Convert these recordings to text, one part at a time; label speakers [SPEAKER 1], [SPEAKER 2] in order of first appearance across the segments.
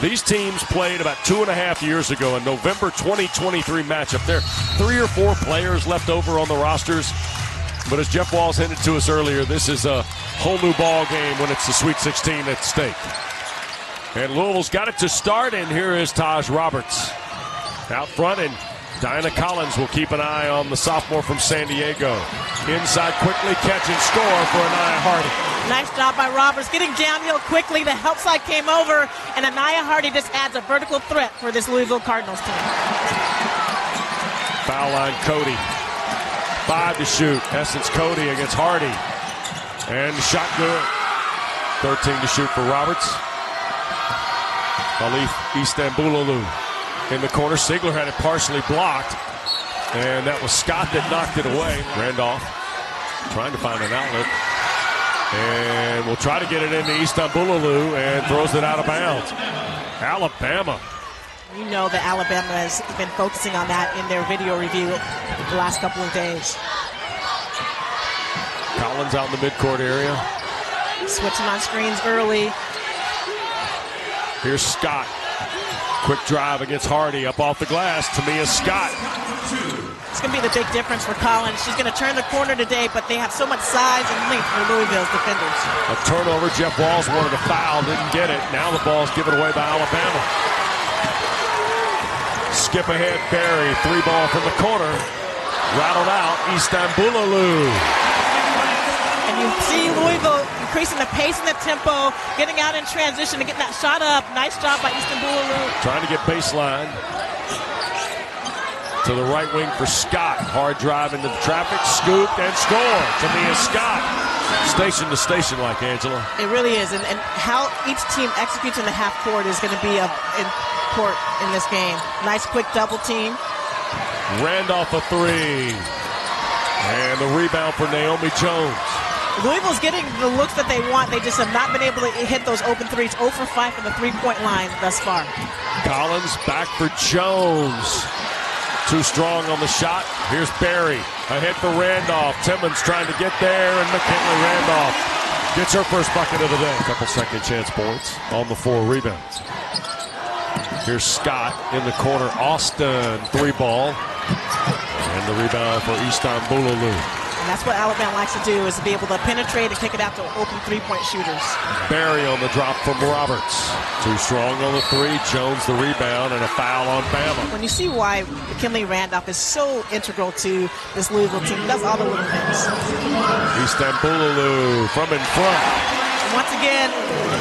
[SPEAKER 1] These teams played about 2.5 years ago, a November 2023 matchup. There are 3 or 4 players left over on the rosters. But as Jeff Walz hinted to us earlier, this is a whole new ball game when it's the Sweet 16 at stake. And Louisville's got it to start, and here is Taj Roberts out front, and Diana Collins will keep an eye on the sophomore from San Diego. Inside quickly, catch and score for Anaya Hardy.
[SPEAKER 2] Nice job by Roberts, getting downhill quickly. The help side came over, and Anaya Hardy just adds a vertical threat for this Louisville Cardinals team.
[SPEAKER 1] Foul line, Cody. 5 to shoot. Essence Cody against Hardy. And the shot good. 13 to shoot for Roberts. Elif Istanbulluoglu in the corner. Ziegler had it partially blocked. And that was Scott that knocked it away. Randolph trying to find an outlet. And will try to get it into Istanbulluoglu and throws it out of bounds. Alabama.
[SPEAKER 2] You know that Alabama has been focusing on that in their video review the last couple of days.
[SPEAKER 1] Collins out in the midcourt area.
[SPEAKER 2] Switching on screens early.
[SPEAKER 1] Here's Scott. Quick drive against Hardy. Up off the glass. Tamia Scott.
[SPEAKER 2] It's going to be the big difference for Collins. She's going to turn the corner today, but they have so much size and length for Louisville's defenders.
[SPEAKER 1] A turnover. Jeff Walz wanted a foul. Didn't get it. Now the ball's given away by Alabama. Skip ahead, Barry. 3-ball from the corner. Rattled out, Istanbulluoglu.
[SPEAKER 2] And you see Louisville increasing the pace and the tempo, getting out in transition and getting that shot up. Nice job by Istanbulluoglu.
[SPEAKER 1] Trying to get baseline. To the right wing for Scott. Hard drive into the traffic. Scooped and scored. Tamia Scott. Station to station like Angela.
[SPEAKER 2] It really is. And how each team executes in the half court is going to be important in this game. Nice quick double team.
[SPEAKER 1] Randolph a 3. And the rebound for Naomi Jones.
[SPEAKER 2] Louisville's getting the looks that they want. They just have not been able to hit those open threes. 0 for 5 from the three-point line thus far.
[SPEAKER 1] Collins back for Jones. Too strong on the shot. Here's Barry. Ahead for Randolph. Timmons trying to get there, and Mackenly Randolph gets her first bucket of the day. Couple second chance points on the 4 rebounds. Here's Scott in the corner. Austin, 3-ball. And the rebound for Istanbulluoglu.
[SPEAKER 2] And that's what Alabama likes to do, is to be able to penetrate and kick it out to open three-point shooters.
[SPEAKER 1] Barry on the drop from Roberts. Too strong on the 3. Jones the rebound, and a foul on Bama.
[SPEAKER 2] When you see why Mackenly Randolph is so integral to this Louisville team, he does all the little things.
[SPEAKER 1] Istanbulluoglu from in front.
[SPEAKER 2] And once again,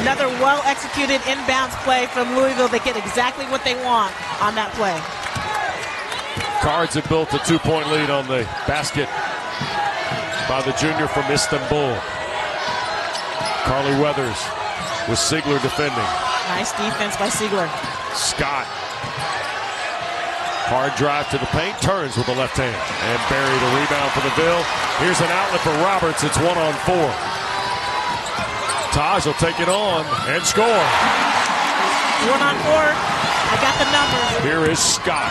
[SPEAKER 2] another well-executed inbounds play from Louisville. They get exactly what they want on that play.
[SPEAKER 1] Cards have built a 2-point lead on the basket by the junior from Istanbul. Carly Weathers with Ziegler defending.
[SPEAKER 2] Nice defense by Ziegler.
[SPEAKER 1] Scott. Hard drive to the paint, turns with the left hand. And Barry the rebound for the Ville. Here's an outlet for Roberts. It's 1-on-4. Taj will take it on and score.
[SPEAKER 2] 1-on-4. I got the numbers.
[SPEAKER 1] Here is Scott.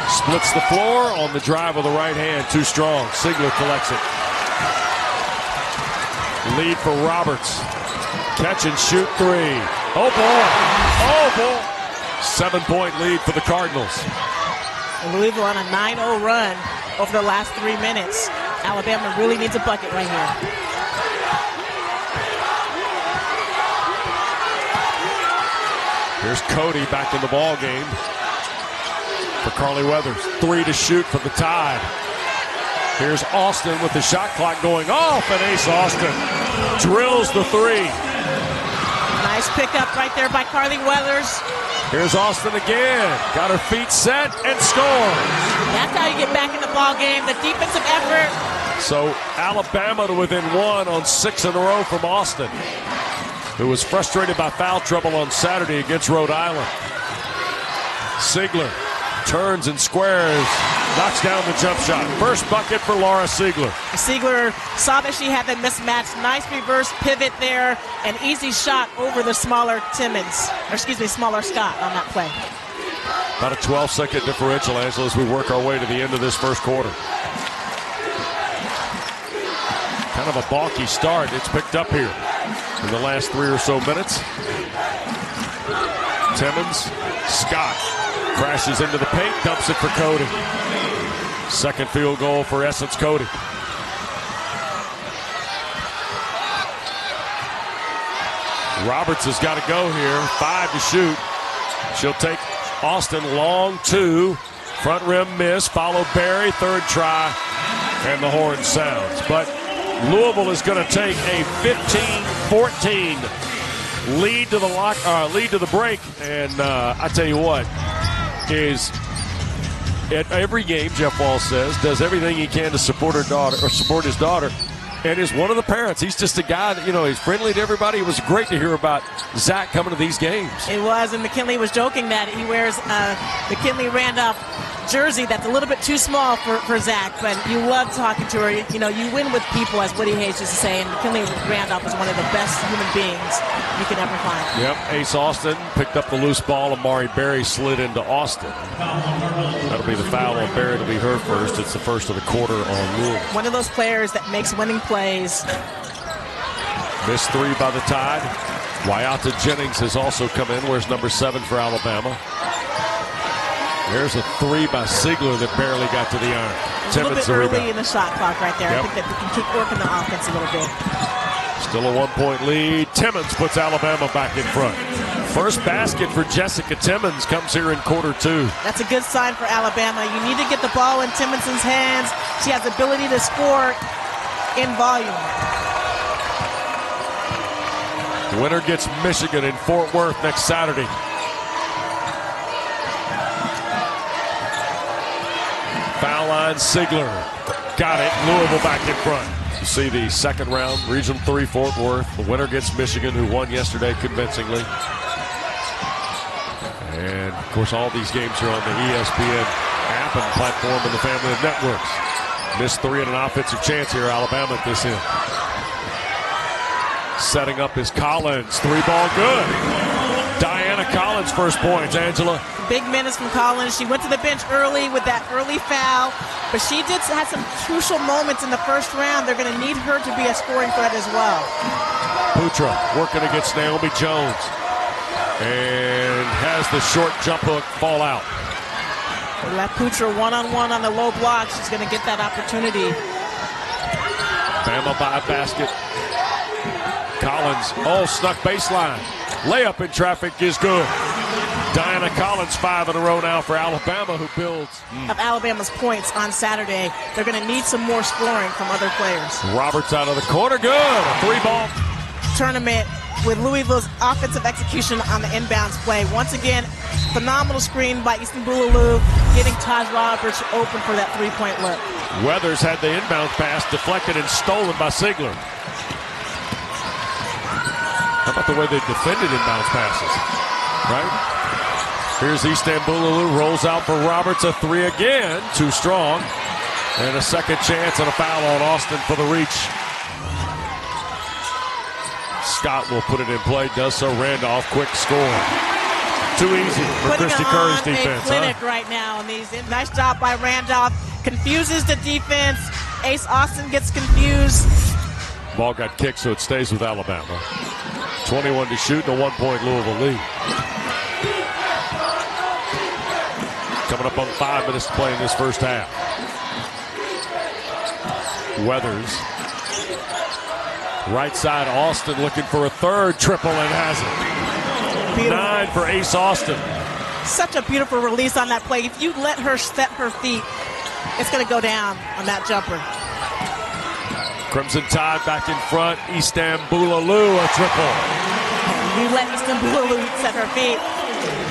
[SPEAKER 1] Splits the floor on the drive with the right hand. Too strong. Ziegler collects it. Lead for Roberts. Catch and shoot 3. Oh, boy. Oh, boy. 7-point lead for the Cardinals.
[SPEAKER 2] Louisville on a 9-0 run over the last 3 minutes. Alabama really needs a bucket right here.
[SPEAKER 1] Here's Cody back in the ball game for Carly Weathers. 3 to shoot for the Tide. Here's Austin with the shot clock going off, and Ace Austin drills the 3.
[SPEAKER 2] Nice pickup right there by Carly Weathers.
[SPEAKER 1] Here's Austin again. Got her feet set and scores.
[SPEAKER 2] That's how you get back in the ball game. The defensive effort.
[SPEAKER 1] So Alabama to within 1 on 6 in a row from Austin, who was frustrated by foul trouble on Saturday against Rhode Island. Ziegler turns and squares, knocks down the jump shot. First bucket for Laura Ziegler.
[SPEAKER 2] Ziegler saw that she had the mismatch. Nice reverse pivot there. An easy shot over the smaller smaller Scott on that play.
[SPEAKER 1] About a 12-second differential, Angela, as we work our way to the end of this first quarter. Kind of a balky start. It's picked up here in the last 3 or so minutes. Timmons. Scott crashes into the paint, dumps it for Cody. Second field goal for Essence Cody. Roberts has got to go here. 5 to shoot. She'll take Austin long 2. Front rim miss. Follow Barry. Third try. And the horn sounds. But Louisville is going to take a 15-14 lead to the break. And I tell you what, is at every game, Jeff Walz says, does everything he can to support her daughter or support his daughter. And is one of the parents. He's just a guy that, he's friendly to everybody. It was great to hear about Zach coming to these games. It was, and Mackenly was joking that he wears Mackenly Randolph jersey that's a little bit too small for Zach, but you love talking to her. You win with people, as Woody Hayes used to say, and Mackenly Randolph is one of the best human beings you can ever find. Yep, Ace Austin picked up the loose ball. Amari Berry slid into Austin. That'll be the foul on Berry. It'll be her first. It's the first of the quarter on Louisville. One of those players that makes winning plays. Missed 3 by the Tide. Wyatta Jennings has also come in. Where's number 7 for Alabama? There's a 3 by Ziegler that barely got to the iron. A little bit early in the shot clock right there. Yep. I think that we can keep working the offense a little bit. Still a 1-point lead. Timmons puts Alabama back in front. First basket for Jessica Timmons comes here in quarter 2. That's a good sign for Alabama. You need to get the ball in Timmons' hands. She has the ability to score in volume. The winner gets Michigan in Fort Worth next Saturday. Foul line, Ziegler. Got it. Louisville back in front. You see the second round, Region 3 Fort Worth. The winner gets Michigan, who won yesterday convincingly. And, of course, all these games are on the ESPN app and platform and the family of networks. Missed 3 and an offensive chance here, Alabama at this end. Setting up is Collins. 3-ball good. Diana Collins first points, Angela. Big minutes from Collins. She went to the bench early with that early foul, but she did have some crucial moments in the first round. They're going to need her to be a scoring threat as well. Putra working against Naomi Jones and has the short jump hook fall out. They let Putra one-on-one on the low block. She's going to get that opportunity. Bama by a basket. Collins, snuck baseline. Layup in traffic is good. Diana Collins 5 in a row now for Alabama, who builds. Of Alabama's points on Saturday. They're going to need some more scoring from other players. Roberts out of the corner, good. A 3-ball. Tournament with Louisville's offensive execution on the inbounds play. Once again, phenomenal screen by Istanbulluoglu, getting Taj Roberts open for that 3-point look. Weathers had the inbound pass deflected and stolen by Ziegler. How about the way they defended inbounds passes, right? Here's Istanbulluoglu, rolls out for Roberts, a 3 again, too strong. And a second chance and a foul on Austin for the reach. Scott will put it in play, does so. Randolph, quick score. Too easy for Christy Curry's defense. Clinic right now on these. Nice job by Randolph. Confuses the defense. Ace Austin gets confused. Ball got kicked, so it stays with Alabama. 21 to shoot and a 1-point Louisville lead. Coming up on 5 minutes to play in this first half. Weathers. Right side, Austin looking for a third triple and has it. Beautiful. 9 for Ace Austin. Such a beautiful release on that play. If you let her step her feet, it's going to go down on that jumper. Crimson Tide back in front. Istanbulluoglu, a triple. You let Istanbulluoglu set her feet.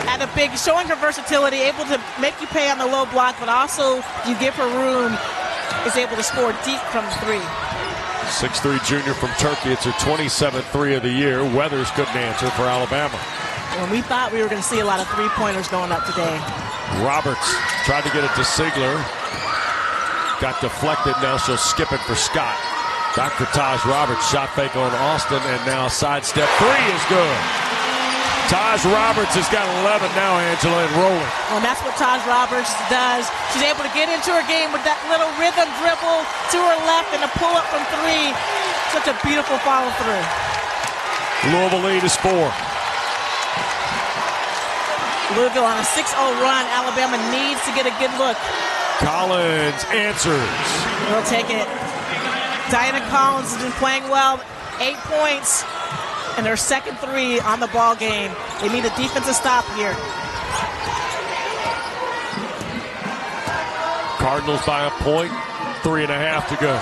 [SPEAKER 1] At a big, showing her versatility, able to make you pay on the low block, but also you give her room, is able to score deep from 3. 6'3" junior from Turkey. It's her 27th 3 of the year. Weathers couldn't answer for Alabama. When we thought we were going to see a lot of 3-pointers going up today. Roberts tried to get it to Ziegler. Got deflected. Now she'll skip it for Scott. Back for Taj Roberts. Shot fake on Austin, and now a sidestep 3 is good. Taj Roberts has got 11 now, Angela, and rolling. Well, that's what Taj Roberts does. She's able to get into her game with that little rhythm dribble to her left and a pull-up from 3. Such a beautiful follow-through. Louisville lead is 4.
[SPEAKER 2] Louisville on a 6-0 run. Alabama needs to get a good look.
[SPEAKER 1] Collins answers.
[SPEAKER 2] We'll take it. Diana Collins has been playing well. 8 points and her second 3 on the ball game. They need a defensive stop here.
[SPEAKER 1] Cardinals by a point. 3.5 to go.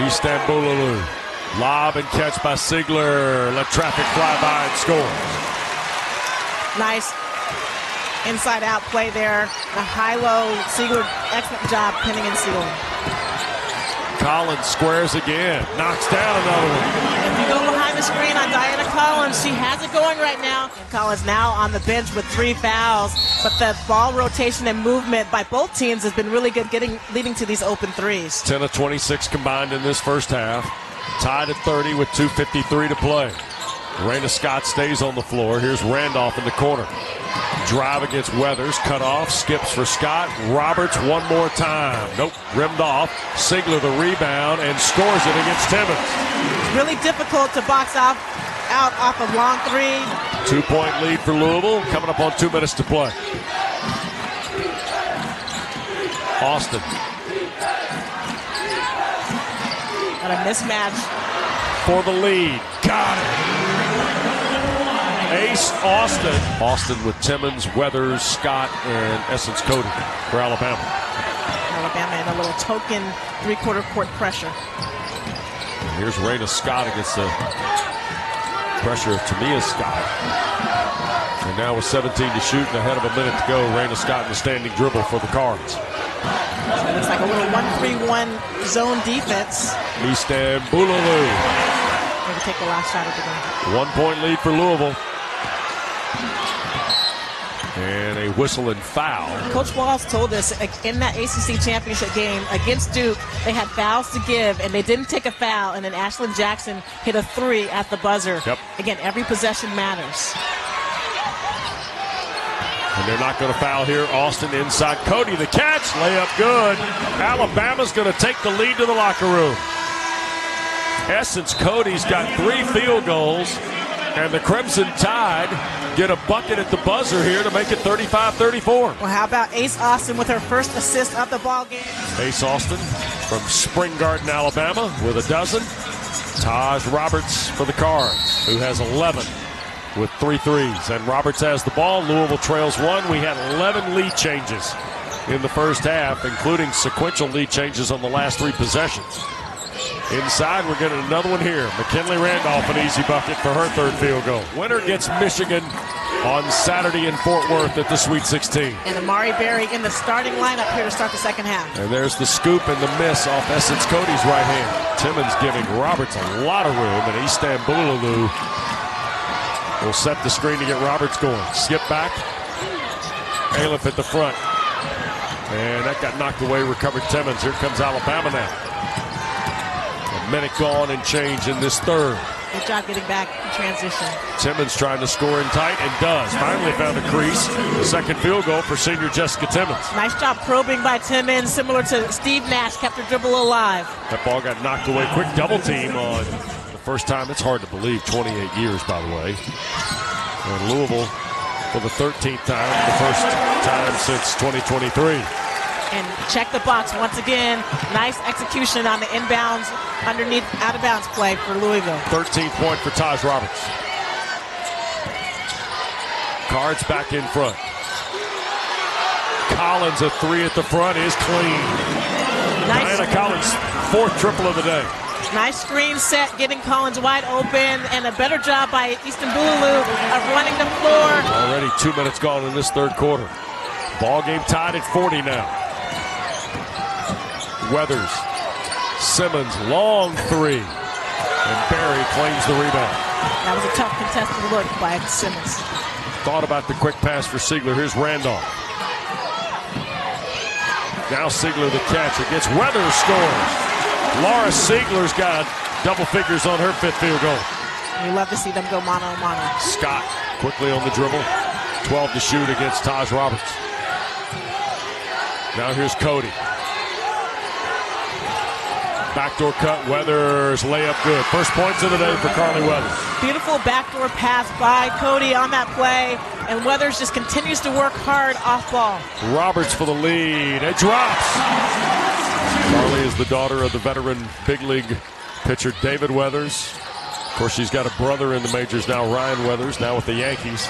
[SPEAKER 1] Istanbulluoglu. Lob and catch by Ziegler. Let traffic fly by and score.
[SPEAKER 2] Nice inside-out play there. A high-low. Ziegler, excellent job pinning and sealing.
[SPEAKER 1] Collins squares again. Knocks down another one.
[SPEAKER 2] If you go behind the screen on Diana Collins, she has it going right now. And Collins now on the bench with 3 fouls. But the ball rotation and movement by both teams has been really good, leading to these open threes.
[SPEAKER 1] 10 of 26 combined in this first half. Tied at 30 with 2:53 to play. Raina Scott stays on the floor. Here's Randolph in the corner. Drive against Weathers. Cut off. Skips for Scott. Roberts one more time. Nope. Rimmed off. Ziegler the rebound and scores it against Timmons.
[SPEAKER 2] It's really difficult to box out off a long 3.
[SPEAKER 1] 2-point lead for Louisville. Coming up on 2 minutes to play. Austin.
[SPEAKER 2] Got a mismatch.
[SPEAKER 1] For the lead. Got it. Ace Austin. Austin with Timmons, Weathers, Scott, and Essence Cody for Alabama.
[SPEAKER 2] Alabama in a little token 3-quarter court pressure.
[SPEAKER 1] Here's Raina Scott against the pressure of Tamia Scott. And now with 17 to shoot and ahead of a minute to go, Raina Scott in the standing dribble for the Cards.
[SPEAKER 2] It looks like a little 1-3-1 zone defense.
[SPEAKER 1] Istanbulluoglu.
[SPEAKER 2] Maybe take the last shot of the game.
[SPEAKER 1] 1-point lead for Louisville. And a whistle and foul.
[SPEAKER 2] Coach Walz told us in that ACC championship game against Duke, they had fouls to give, and they didn't take a foul, and then Ashlyn Jackson hit a 3 at the buzzer.
[SPEAKER 1] Yep.
[SPEAKER 2] Again, every possession matters.
[SPEAKER 1] And they're not going to foul here. Austin inside. Cody the catch. Layup good. Alabama's going to take the lead to the locker room. Essence Cody's got 3 field goals. And the Crimson Tide get a bucket at the buzzer here to make it 35-34.
[SPEAKER 2] Well, how about Ace Austin with her first assist of the ball game?
[SPEAKER 1] Ace Austin from Spring Garden, Alabama with a dozen. Taj Roberts for the Cards, who has 11 with 3 threes. And Roberts has the ball. Louisville trails 1. We had 11 lead changes in the first half, including sequential lead changes on the last 3 possessions. Inside, we're getting another one here. Mackenly Randolph, an easy bucket for her 3rd field goal. Winner gets Michigan on Saturday in Fort Worth at the Sweet 16.
[SPEAKER 2] And Amari Berry in the starting lineup here to start the second half.
[SPEAKER 1] And there's the scoop and the miss off Essence Cody's right hand. Timmons giving Roberts a lot of room, and Istanbulluoglu will set the screen to get Roberts going. Skip back. Elif at the front. And that got knocked away, recovered Timmons. Here comes Alabama now. Minute gone and change in this 3rd.
[SPEAKER 2] Good job getting back in transition.
[SPEAKER 1] Timmons trying to score in tight and does. Finally found a crease. The 2nd field goal for senior Jessica Timmons.
[SPEAKER 2] Nice job probing by Timmons, similar to Steve Nash, kept her dribble alive.
[SPEAKER 1] That ball got knocked away. Quick double team on the first time. It's hard to believe. 28 years, by the way. And Louisville for the 13th time, the first time since 2023.
[SPEAKER 2] And check the box once again. Nice execution on the inbounds, underneath, out of bounds play for Louisville.
[SPEAKER 1] 13th point for Taj Roberts. Cards back in front. Collins, a 3 at the front, is clean.
[SPEAKER 2] Nice.
[SPEAKER 1] Diana Collins, 4th triple of the day.
[SPEAKER 2] Nice screen set, getting Collins wide open, and a better job by Istanbulluoglu of running the floor.
[SPEAKER 1] Already 2 minutes gone in this 3rd quarter. Ball game tied at 40 now. Weathers, Simmons, long 3, and Berry claims the rebound.
[SPEAKER 2] That was a tough contested look by Simmons.
[SPEAKER 1] Thought about the quick pass for Ziegler. Here's Randolph. Now Ziegler the catch against Weathers scores. Laura Ziegler's got double figures on her 5th field goal.
[SPEAKER 2] We love to see them go mano a mano.
[SPEAKER 1] Scott quickly on the dribble. 12 to shoot against Taj Roberts. Now here's Cody. Backdoor cut, Weathers, layup good. First points of the day for Carly Weathers.
[SPEAKER 2] Beautiful backdoor pass by Cody on that play, and Weathers just continues to work hard off ball.
[SPEAKER 1] Roberts for the lead. It drops. Carly is the daughter of the veteran big league pitcher David Weathers. Of course, she's got a brother in the majors now, Ryan Weathers, now with the Yankees.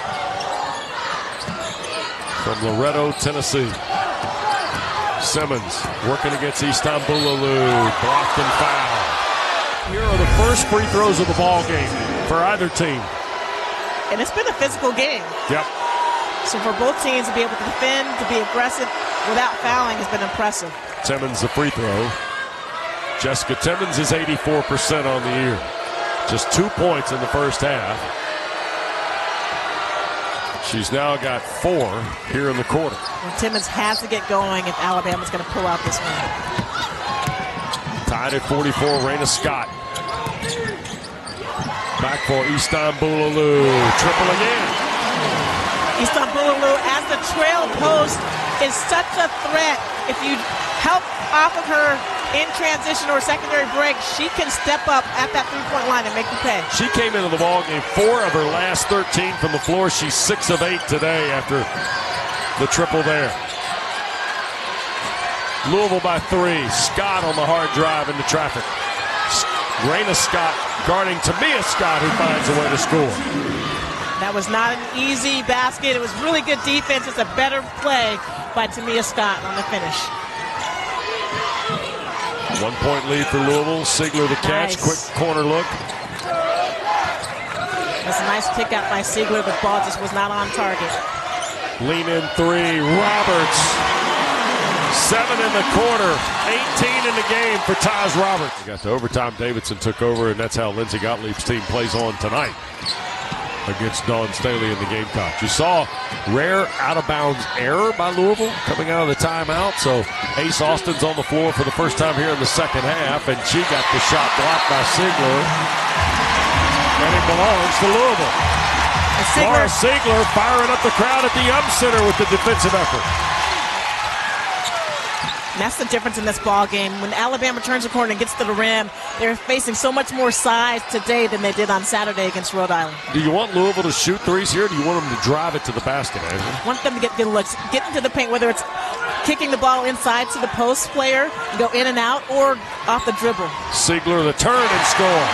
[SPEAKER 1] From Loretto, Tennessee. Simmons working against Istanbulluoglu, blocked and fouled. Here are the first free throws of the ball game for either team.
[SPEAKER 2] And it's been a physical game.
[SPEAKER 1] Yep.
[SPEAKER 2] So for both teams to be able to defend, to be aggressive without fouling has been impressive.
[SPEAKER 1] Timmons the free throw. Jessica Timmons is 84% on the year. Just 2 points in the first half. She's now got 4 here in the quarter.
[SPEAKER 2] And Timmons has to get going if Alabama's going to pull out this one.
[SPEAKER 1] Tied at 44, Raina Scott. Back for Istanbulluoglu. Triple again.
[SPEAKER 2] Istanbulluoglu as the trail post is such a threat. If you help off of her in transition or secondary break, she can step up at that three-point line and make you pay.
[SPEAKER 1] She came into the ball game 4 of her last 13 from the floor. She's 6 of 8 today after the triple there. Louisville by 3. Scott on the hard drive into traffic. Raina Scott guarding Tamia Scott, who finds a way to score.
[SPEAKER 2] That was not an easy basket. It was really good defense. It's a better play by Tamia Scott on the finish.
[SPEAKER 1] 1 point lead for Louisville. Ziegler the catch.
[SPEAKER 2] Nice.
[SPEAKER 1] Quick corner look.
[SPEAKER 2] That's a nice kick out by Ziegler. The ball just was not on target.
[SPEAKER 1] Lean in 3. Roberts. 7 in the quarter. 18 in the game for Taj Roberts. We got to overtime. Davidson took over, and that's how Lindsey Gottlieb's team plays on tonight against Dawn Staley in the Gamecocks. You saw rare out-of-bounds error by Louisville coming out of the timeout. So Ace Austin's on the floor for the first time here in the second half, and she got the shot blocked by Ziegler. And it belongs to Louisville. Laura Ziegler firing up the crowd at the Yum Center with the defensive effort.
[SPEAKER 2] And that's the difference in this ball game. When Alabama turns the corner and gets to the rim, they're facing so much more size today than they did on Saturday against Rhode Island.
[SPEAKER 1] Do you want Louisville to shoot threes here, or do you want them to drive it to the basket, Andrew?
[SPEAKER 2] I want them to get good looks, get into the paint, whether it's kicking the ball inside to the post player, go in and out, or off the dribble.
[SPEAKER 1] Ziegler the turn and score.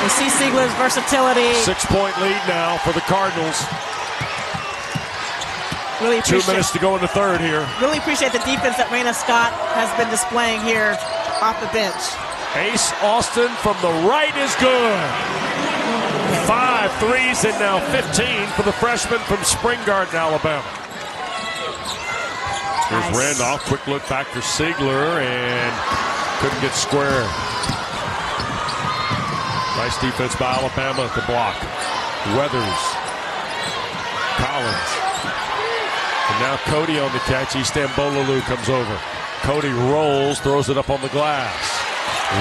[SPEAKER 2] We see Ziegler's versatility.
[SPEAKER 1] 6-point lead now for the Cardinals.
[SPEAKER 2] Really
[SPEAKER 1] 2 minutes to go in the third here.
[SPEAKER 2] Really appreciate the defense that Raina Scott has been displaying here off the bench.
[SPEAKER 1] Ace Austin from the right is good. 5 threes and now 15 for the freshman from Spring Garden, Alabama. Here's
[SPEAKER 2] Nice.
[SPEAKER 1] Randolph. Quick look back for Ziegler and couldn't get square. Nice defense by Alabama at the block. Weathers. Collins. And now Cody on the catch. Istanbulluoglu comes over. Cody rolls, throws it up on the glass.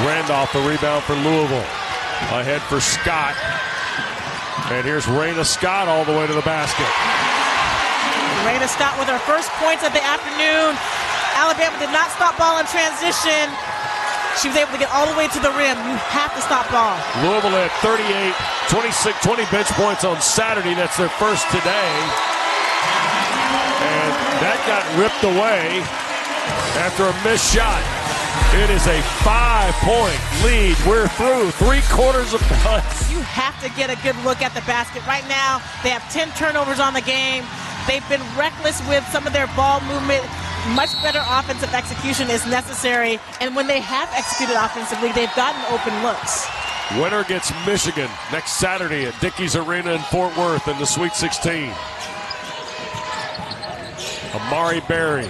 [SPEAKER 1] Randolph, the rebound for Louisville. Ahead for Scott. And here's Raina Scott all the way to the basket.
[SPEAKER 2] Raina Scott with her first points of the afternoon. Alabama did not stop ball in transition. She was able to get all the way to the rim. You have to stop ball.
[SPEAKER 1] Louisville had 38, 26, 20 bench points on Saturday. That's their first today. And that got ripped away after a missed shot. It is a 5-point lead. We're through 3/4 of play.
[SPEAKER 2] You have to get a good look at the basket. Right now, they have 10 turnovers on the game. They've been reckless with some of their ball movement. Much better offensive execution is necessary. And when they have executed offensively, they've gotten open looks.
[SPEAKER 1] Winner gets Michigan next Saturday at Dickies Arena in Fort Worth in the Sweet 16. Amari Berry,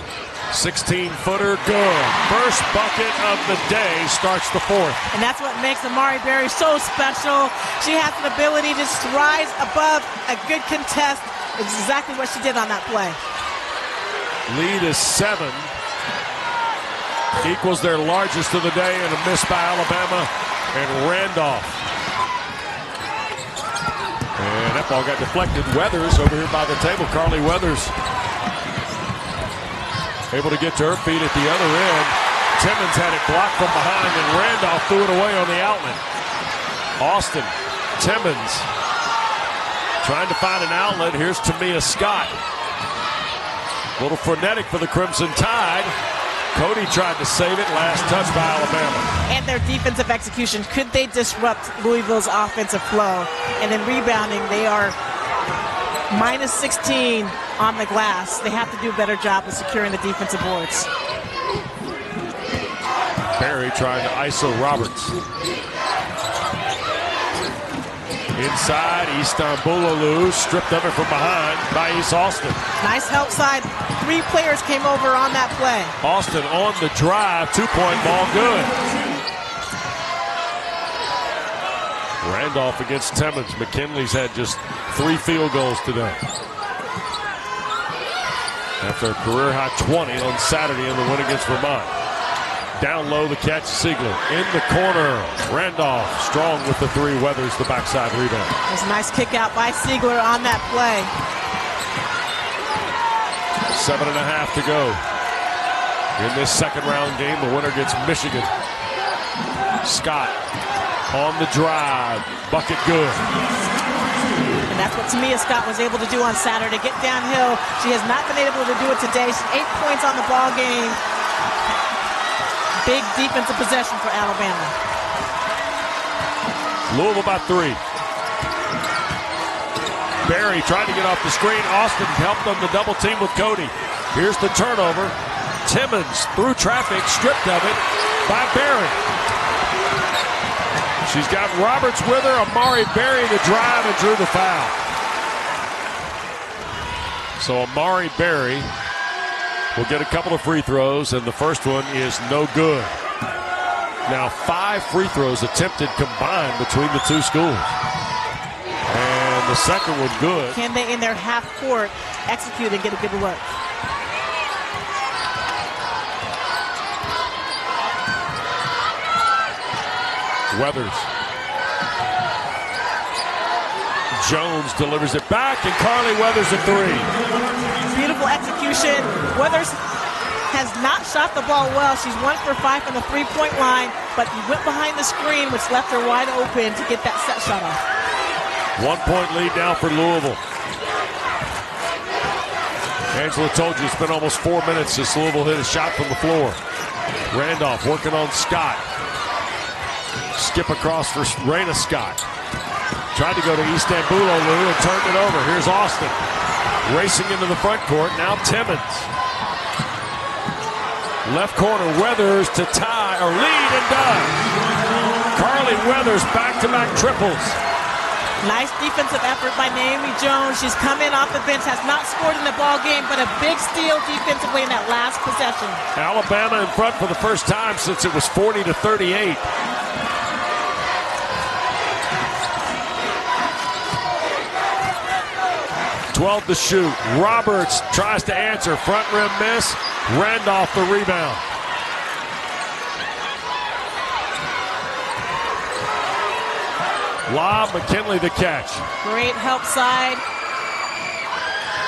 [SPEAKER 1] 16-footer, good. First bucket of the day starts the fourth.
[SPEAKER 2] And that's what makes Amari Berry so special. She has an ability to just rise above a good contest. It's exactly what she did on that play.
[SPEAKER 1] Lead is 7. Equals their largest of the day, and a miss by Alabama and Randolph. And that ball got deflected. Weathers over here by the table. Carly Weathers able to get to her feet at the other end. Timmons had it blocked from behind, and Randolph threw it away on the outlet. Austin, Timmons, trying to find an outlet. Here's Tamia Scott. A little frenetic for the Crimson Tide. Cody tried to save it. Last touch by Alabama.
[SPEAKER 2] And their defensive execution. Could they disrupt Louisville's offensive flow? And then rebounding, they are minus 16 on the glass. They have to do a better job of securing the defensive boards.
[SPEAKER 1] Barry trying to ISO Roberts. Inside, Istanbulluoglu stripped of it from behind by East Austin.
[SPEAKER 2] Nice help side. 3 players came over on that play.
[SPEAKER 1] Austin on the drive, 2-point ball, good. Randolph against Timmons. Mackenly's had just 3 field goals today. After a career-high 20 on Saturday in the win against Vermont. Down low, the catch, Ziegler. In the corner, Randolph strong with the 3, weathers the backside rebound.
[SPEAKER 2] There's a nice kick out by Ziegler on that play.
[SPEAKER 1] 7.5 to go. In this second round game, the winner gets Michigan. Scott on the drive, bucket good.
[SPEAKER 2] And that's what Tamia Scott was able to do on Saturday, get downhill. She has not been able to do it today. She's 8 points on the ball game. Big defensive possession for Alabama.
[SPEAKER 1] Louisville by 3. Barry tried to get off the screen. Austin helped them to double team with Cody. Here's the turnover. Timmons through traffic, stripped of it by Barry. She's got Roberts with her. Amari Barry the drive and drew the foul. So Amari Barry will get a couple of free throws, and the first one is no good. Now 5 free throws attempted combined between the 2 schools. And the second one good.
[SPEAKER 2] Can they, in their half court, execute and get a good look?
[SPEAKER 1] Weathers. Jones delivers it back, and Carly Weathers a 3.
[SPEAKER 2] Beautiful execution. Weathers has not shot the ball well. She's 1 for 5 from the 3-point line, but went behind the screen, which left her wide open to get that set shot off.
[SPEAKER 1] 1-point lead now for Louisville. Angela told you it's been almost 4 minutes since Louisville hit a shot from the floor. Randolph working on Scott. Skip across for Raina Scott. Tried to go to Istanbulluoglu and turned it over. Here's Austin racing into the front court. Now Timmons. Left corner, Weathers to tie or lead and does. Carly Weathers back-to-back triples.
[SPEAKER 2] Nice defensive effort by Naomi Jones. She's come in off the bench, has not scored in the ball game, but a big steal defensively in that last possession.
[SPEAKER 1] Alabama in front for the first time since it was 40-38. .12 to shoot. Roberts tries to answer. Front rim miss. Randolph the rebound. Lob, Mackenly the catch.
[SPEAKER 2] Great help side.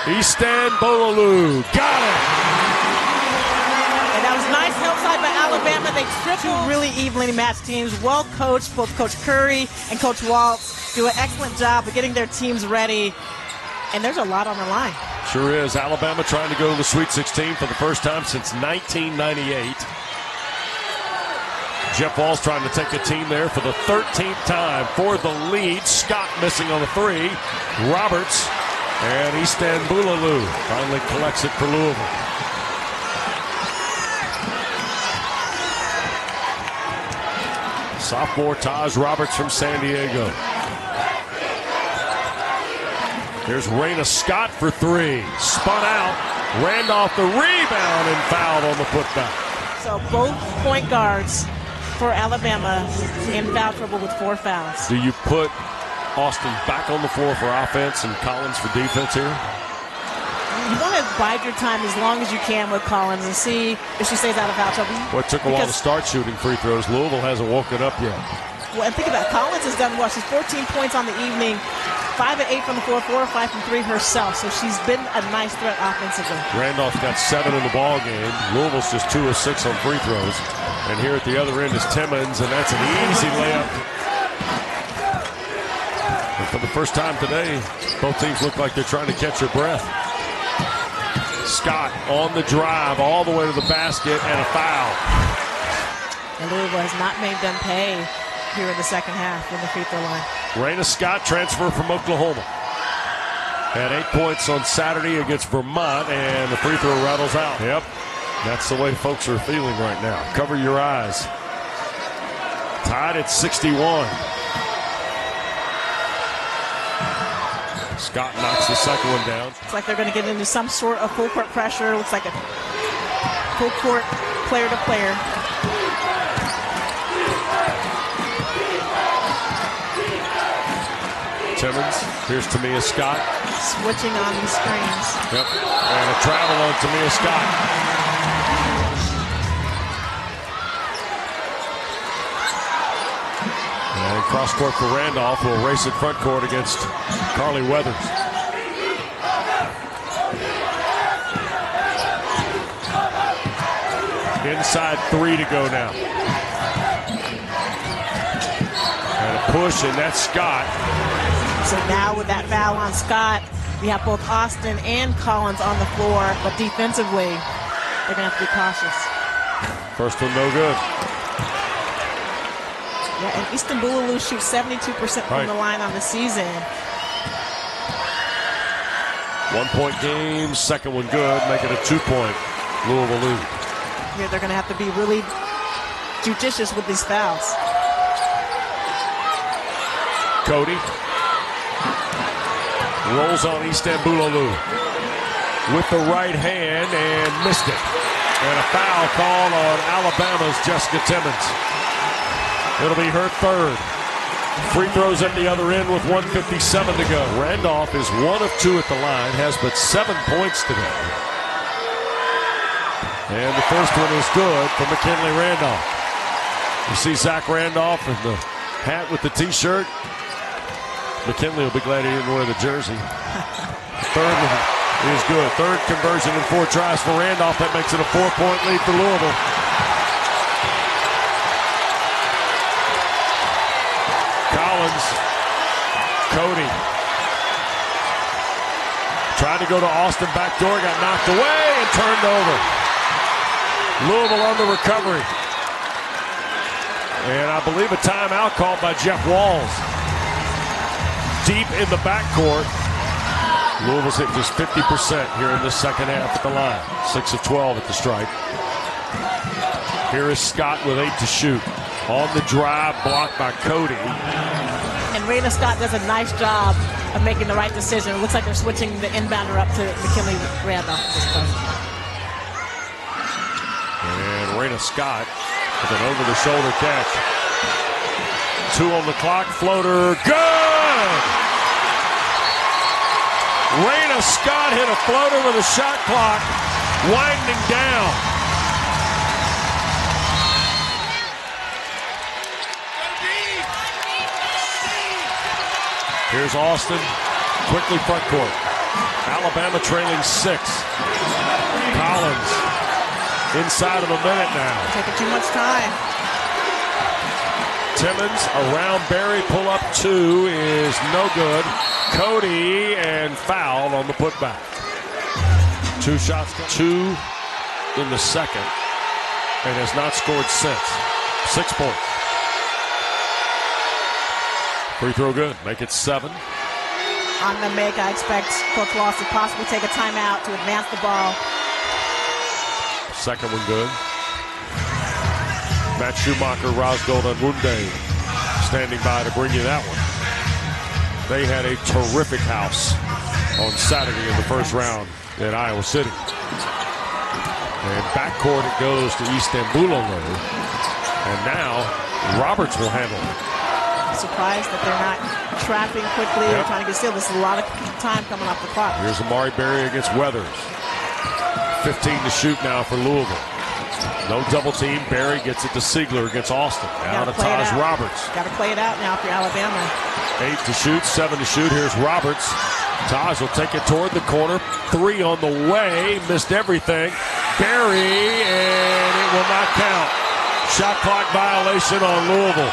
[SPEAKER 1] Istanbulluoglu got it.
[SPEAKER 2] And that was nice help side by Alabama. They tripled really evenly matched teams. Well coached. Both Coach Curry and Coach Walz do an excellent job of getting their teams ready. And there's a lot on the line.
[SPEAKER 1] Sure is. Alabama trying to go to the Sweet 16 for the first time since 1998. Jeff Walz trying to take a team there for the 13th time for the lead. Scott missing on the 3. Roberts and Istanbulluoglu finally collects it for Louisville. Sophomore Taj Roberts from San Diego. Here's Raina Scott for 3. Spun out. Randolph the rebound and fouled on the putback.
[SPEAKER 2] So both point guards for Alabama in foul trouble with 4 fouls.
[SPEAKER 1] Do you put Austin back on the floor for offense and Collins for defense here?
[SPEAKER 2] You want to bide your time as long as you can with Collins and see if she stays out of foul trouble.
[SPEAKER 1] Well, it took a while to start shooting free throws. Louisville hasn't woken up yet.
[SPEAKER 2] Well, and think about it. Collins has done well. She's 14 points on the evening. 5 of 8 from the floor, 4 of 5 from 3 herself. So she's been a nice threat offensively.
[SPEAKER 1] Randolph's got 7 in the ball game. Louisville's just 2 of 6 on free throws. And here at the other end is Timmons, and that's an easy layup. And for the first time today, both teams look like they're trying to catch their breath. Scott on the drive all the way to the basket, and a foul.
[SPEAKER 2] And Louisville has not made them pay here in the second half from the free throw line.
[SPEAKER 1] Raina Scott, transfer from Oklahoma. Had 8 points on Saturday against Vermont, and the free throw rattles out. Yep, that's the way folks are feeling right now. Cover your eyes. Tied at 61. Scott knocks the second one down.
[SPEAKER 2] Looks like they're going to get into some sort of full court pressure. Looks like a full court player to player.
[SPEAKER 1] Timmons, here's Tamia Scott.
[SPEAKER 2] Switching on the screens.
[SPEAKER 1] Yep, and a travel on Tamia Scott. And cross court for Randolph, who will race at front court against Carly Weathers. Inside 3 to go now. And a push, and that's Scott.
[SPEAKER 2] So now with that foul on Scott, we have both Austin and Collins on the floor, but defensively, they're going to have to be cautious.
[SPEAKER 1] First one no good.
[SPEAKER 2] Yeah, and Istanbulluoglu shoots 72% from the line on the season.
[SPEAKER 1] 1 point game, second one good, make it a 2-point Louisville lead.
[SPEAKER 2] Here they're going to have to be really judicious with these fouls.
[SPEAKER 1] Cody rolls on Istanbulluoglu with the right hand and missed it. And a foul called on Alabama's Jessica Timmons. It'll be her third. Free throws at the other end with 1:57 to go. Randolph is 1 of 2 at the line, has but 7 points today. And the first one is good for Mackenly Randolph. You see Zach Randolph in the hat with the t-shirt. Mackenly will be glad he didn't wear the jersey. Third one is good. Third conversion in 4 tries for Randolph. That makes it a 4-point lead for Louisville. Collins. Cody. Tried to go to Austin backdoor, got knocked away and turned over. Louisville on the recovery. And I believe a timeout called by Jeff Walz. Deep in the backcourt. Louisville's hit just 50% here in the second half at the line. 6 of 12 at the stripe. Here is Scott with 8 to shoot. On the drive, blocked by Cody.
[SPEAKER 2] And Raina Scott does a nice job of making the right decision. It looks like they're switching the inbounder up to Mackenly Randolph at this point.
[SPEAKER 1] And Raina Scott with an over-the-shoulder catch. 2 on the clock, floater, good! Raina Scott hit a floater with a shot clock winding down. Here's Austin, quickly front court. Alabama trailing 6. Collins, inside of a minute now.
[SPEAKER 2] Taking too much time.
[SPEAKER 1] Timmons around Barry, pull up 2 is no good. Cody and foul on the putback. 2 shots, 2 in the second, and has not scored since. 6 points. Free throw good, make it 7.
[SPEAKER 2] On the make, I expect Coach Walz to possibly take a timeout to advance the ball.
[SPEAKER 1] Second one good. Matt Schumacher, Rosgold, and Wunde standing by to bring you that one. They had a terrific house on Saturday in the first round at Iowa City. And backcourt it goes to Istanbulluoglu. And now Roberts will handle it.
[SPEAKER 2] Surprised that they're not trapping quickly or trying to get steal. This is a lot of time coming off the clock.
[SPEAKER 1] Here's Amari Berry against Weathers. 15 to shoot now for Louisville. No double team. Barry gets it to Ziegler against Austin. Now to Taj Roberts.
[SPEAKER 2] Got to play it out now for Alabama.
[SPEAKER 1] 8 to shoot, 7 to shoot. Here's Roberts. Taj will take it toward the corner. 3 on the way. Missed everything. Barry, and it will not count. Shot clock violation on Louisville.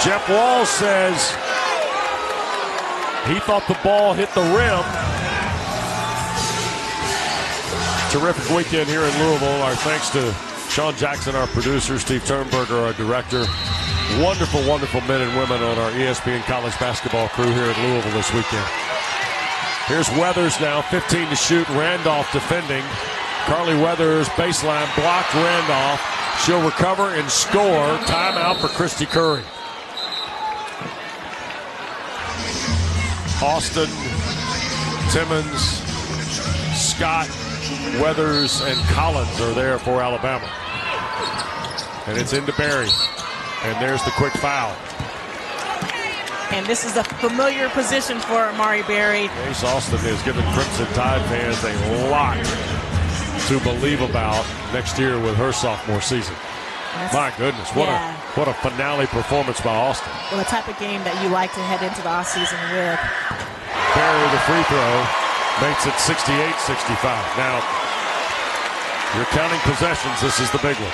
[SPEAKER 1] Jeff Walz says he thought the ball hit the rim. Terrific weekend here in Louisville. Our thanks to Sean Jackson, our producer, Steve Turnberger, our director. Wonderful, wonderful men and women on our ESPN college basketball crew here in Louisville this weekend. Here's Weathers now, 15 to shoot. Randolph defending. Carly Weathers, baseline, blocked Randolph. She'll recover and score. Timeout for Christy Curry. Austin, Timmons, Scott, Weathers, and Collins are there for Alabama. And it's into Barry. And there's the quick foul.
[SPEAKER 2] And this is a familiar position for Amari Barry.
[SPEAKER 1] Ace Austin has given Crimson Tide fans a lot to believe about next year with her sophomore season. My goodness, what a finale performance by Austin.
[SPEAKER 2] Well, the type of game that you like to head into the offseason with.
[SPEAKER 1] Barry, the free throw, makes it 68-65. Now, you're counting possessions. This is the big one.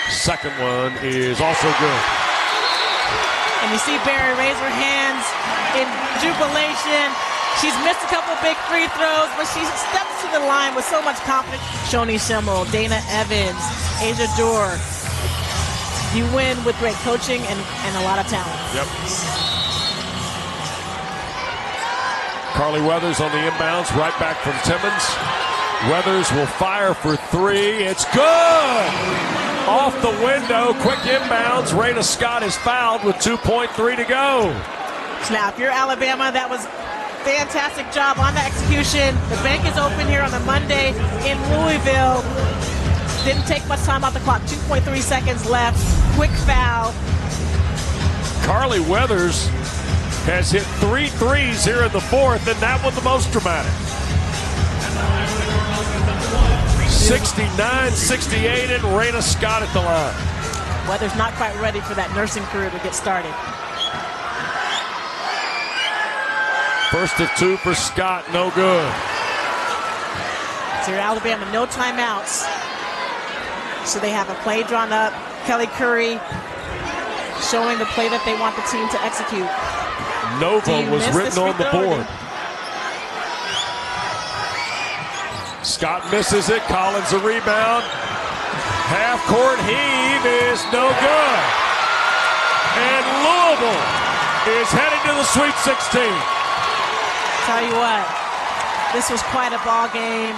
[SPEAKER 1] Second one is also good.
[SPEAKER 2] And you see Barry raise her hands in jubilation. She's missed a couple big free throws, but she steps to the line with so much confidence. Shoni Schimmel, Dana Evans, Asia Dorr. You win with great coaching and a lot of talent.
[SPEAKER 1] Yep. Carly Weathers on the inbounds, right back from Timmons. Weathers will fire for 3. It's good! Off the window, quick inbounds. Raina Scott is fouled with 2.3 to go.
[SPEAKER 2] Now, if you're Alabama, that was fantastic job on the execution. The bank is open here on a Monday in Louisville. Didn't take much time off the clock. 2.3 seconds left. Quick foul.
[SPEAKER 1] Carly Weathers has hit 3 threes here in the fourth, and that one the most dramatic. 69-68, and Raina Scott at the line.
[SPEAKER 2] Weathers not quite ready for that nursing career to get started.
[SPEAKER 1] First of 2 for Scott, no good.
[SPEAKER 2] So you're Alabama, no timeouts. So they have a play drawn up. Kelly Curry showing the play that they want the team to execute.
[SPEAKER 1] Nova was written on the board. Scott misses it. Collins a rebound. Half-court heave is no good. And Louisville is headed to the Sweet 16.
[SPEAKER 2] Tell you what, this was quite a ball game.